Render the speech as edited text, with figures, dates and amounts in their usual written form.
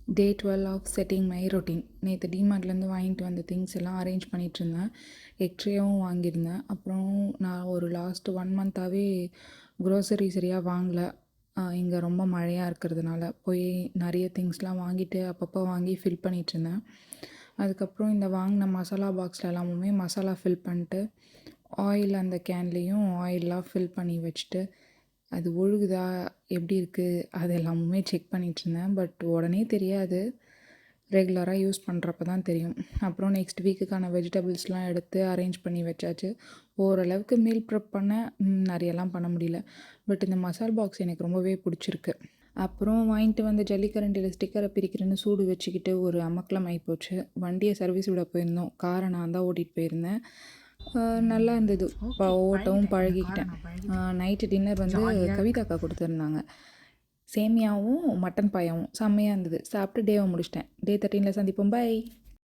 Day 12 of setting my routine. நேற்று டிமார்ட்லேருந்து வாங்கிட்டு வந்த திங்ஸ் எல்லாம் அரேஞ்ச் பண்ணிகிட்ருந்தேன். எக்ட்ரேவும் வாங்கியிருந்தேன். அப்புறம் நான் ஒரு லாஸ்ட்டு 1 மந்த்தாகவே க்ரோசரி சரியாக வாங்கலை. இங்கே ரொம்ப மழையாக இருக்கிறதுனால போய் நிறைய திங்ஸ்லாம் வாங்கிட்டு அப்பப்போ வாங்கி ஃபில் பண்ணிகிட்ருந்தேன். அதுக்கப்புறம் இந்த வாங்கின மசாலா பாக்ஸில் எல்லாமுமே மசாலா ஃபில் பண்ணிட்டு ஆயில் அந்த கேன்லேயும் ஆயிலெலாம் ஃபில் பண்ணி வச்சுட்டு அது ஒழுகுதா எப்படி இருக்குது அது எல்லாமுமே செக் பண்ணிகிட்ருந்தேன். பட் உடனே தெரியாது, ரெகுலராக யூஸ் பண்ணுறப்ப தான் தெரியும். அப்புறம் நெக்ஸ்ட் வீக்குக்கான வெஜிடபிள்ஸ்லாம் எடுத்து அரேஞ்ச் பண்ணி வச்சாச்சு. ஓரளவுக்கு மீல் ப்ரெப் பண்ண நிறையெல்லாம் பண்ண முடியல. பட் இந்த மசால் பாக்ஸ் எனக்கு ரொம்பவே பிடிச்சிருக்கு. அப்புறம் வாங்கிட்டு வந்த ஜல்லிக்கரண்டியில் ஸ்டிக்கரை பிரிக்கிறேன்னு சூடு வச்சுக்கிட்டு ஒரு அமக்கலம் ஆகிப்போச்சு. வண்டியை சர்வீஸ் விட போயிருந்தோம். காரை நான் தான் ஓட்டிகிட்டு போயிருந்தேன். நல்லா இருந்தது. ஓட்டவும் பழகிக்கிட்டேன். நைட்டு டின்னர் வந்து கவிதாக்கா கொடுத்துருந்தாங்க. சேமியாவும் மட்டன் பாயாவும் செம்மையாக இருந்தது. சாப்பிட்டு டேவை முடிச்சிட்டேன். டே 13ல் சந்திப்போம். பை.